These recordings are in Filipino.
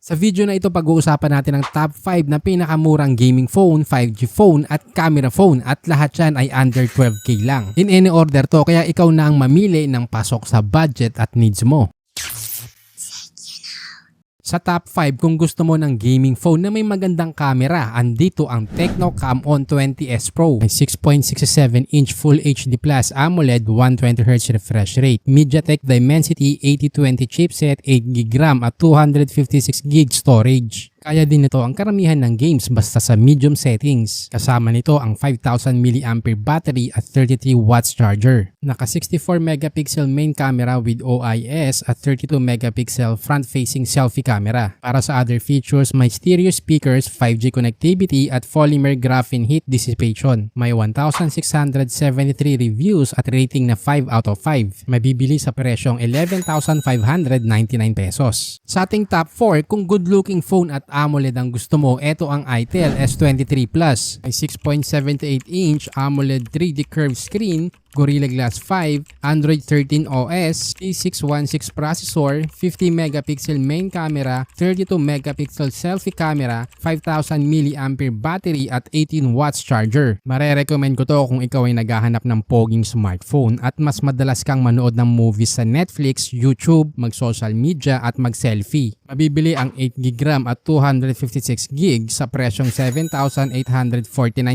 Sa video na ito pag-uusapan natin ang top 5 na pinakamurang gaming phone, 5G phone at camera phone at lahat yan ay under 12K lang. In any order to kaya ikaw na ang mamili ng pasok sa budget at needs mo. Sa top 5 kung gusto mo ng gaming phone na may magandang camera, andito ang Tecno Camon 20S Pro. May 6.67-inch Full HD Plus AMOLED 120Hz refresh rate, MediaTek Dimensity 8020 chipset, 8GB RAM at 256GB storage. Kaya din ito ang karamihan ng games basta sa medium settings. Kasama nito ang 5000 mAh battery at 33 watts charger. Naka 64 megapixel main camera with OIS at 32 megapixel front-facing selfie camera. Para sa other features, may stereo speakers, 5G connectivity at polymer graphene heat dissipation. May 1,673 reviews at rating na 5 out of 5. Mabibili sa presyong 11,599 pesos. Sa ating top 4, kung good-looking phone at AMOLED ang gusto mo, ito ang Itel S23 Plus. May 6.78-inch AMOLED 3D curved screen, Gorilla Glass 5, Android 13 OS, A616 processor, 50 megapixel main camera, 32 megapixel selfie camera, 5000 mAh battery at 18 watts charger. Marerecommend ko to kung ikaw ay naghahanap ng poging smartphone at mas madalas kang manood ng movies sa Netflix, YouTube, mag-social media at mag-selfie. Mabibili ang 8GB RAM at 256GB sa presyong 7,849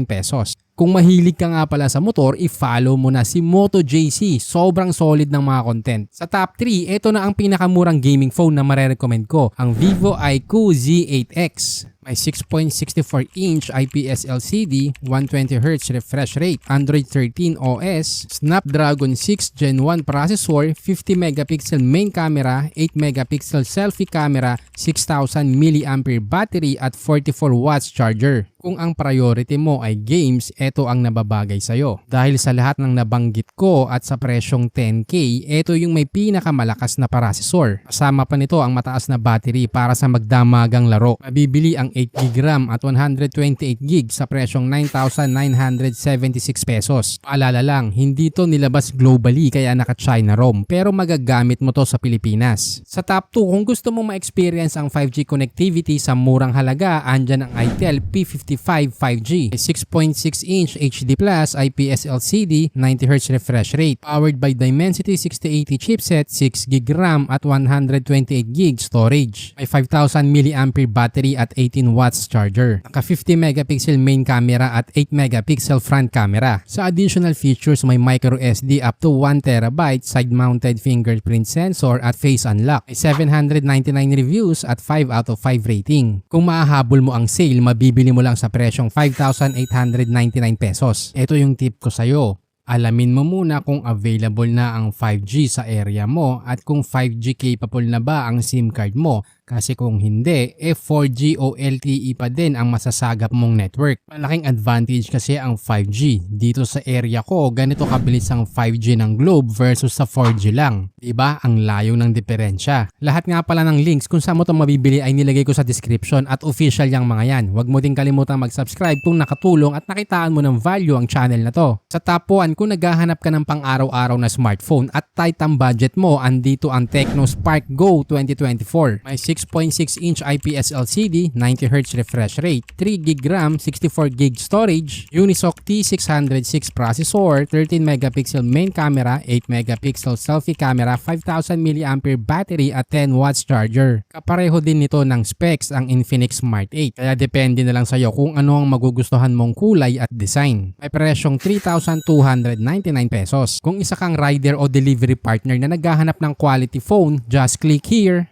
pesos. Kung mahilig ka nga pala sa motor, i-follow mo na si MotoJC. Sobrang solid ng mga content. Sa top 3, ito na ang pinakamurang gaming phone na marerecommend ko, ang Vivo iQOO Z8X. May 6.64-inch IPS LCD, 120Hz refresh rate, Android 13 OS, Snapdragon 6 Gen 1 processor, 50 megapixel main camera, 8 megapixel selfie camera, 6,000 mAh battery at 44 watts charger. Kung ang priority mo ay games, ito ang nababagay sa'yo. Dahil sa lahat ng nabanggit ko at sa presyong 10K, ito yung may pinakamalakas na processor. Kasama pa nito ang mataas na battery para sa magdamagang laro. Mabibili ang 8GB RAM at 128GB sa presyong 9,976 pesos. Paalala lang, hindi to nilabas globally kaya naka-China ROM pero magagamit mo to sa Pilipinas. Sa top 2, kung gusto mo ma-experience ang 5G connectivity sa murang halaga, andyan ang Itel P55 5G. 6.6-inch HD Plus IPS LCD, 90Hz refresh rate, powered by Dimensity 6080 chipset, 6GB RAM at 128GB storage. May 5,000 mAh battery at 18 watts charger. Naka 50 megapixel main camera at 8 megapixel front camera. Sa additional features, may micro SD up to 1TB, side-mounted fingerprint sensor at face unlock. May 799 reviews at 5 out of 5 rating. Kung mahahabol mo ang sale, mabibili mo lang sa presyong 5,899 pesos. Ito yung tip ko sa'yo. Alamin mo muna kung available na ang 5G sa area mo at kung 5G capable na ba ang SIM card mo. Kasi kung hindi, 4G o LTE pa din ang masasagap mong network. Malaking advantage kasi ang 5G. Dito sa area ko, ganito kabilis ang 5G ng Globe versus sa 4G lang. Diba? Ang layo ng diferensya. Lahat nga pala ng links kung saan mo ito mabibili ay nilagay ko sa description at official yung mga yan. Huwag mo din kalimutan mag-subscribe kung nakatulong at nakitaan mo ng value ang channel na to. Sa top 1, kung naghahanap ka ng pang-araw-araw na smartphone at tight ang budget mo, andito ang Tecno Spark Go 2024. May 6.6-inch IPS LCD, 90Hz refresh rate, 3GB RAM, 64GB storage, Unisoc T606 processor, 13 megapixel main camera, 8 megapixel selfie camera, 5,000 mAh battery at 10 watts charger. Kapareho din nito ng specs ang Infinix Smart 8. Kaya depende na lang sa'yo kung ano ang magugustuhan mong kulay at design. May presyong 3,299 pesos. Kung isa kang rider o delivery partner na naghahanap ng quality phone, just click here.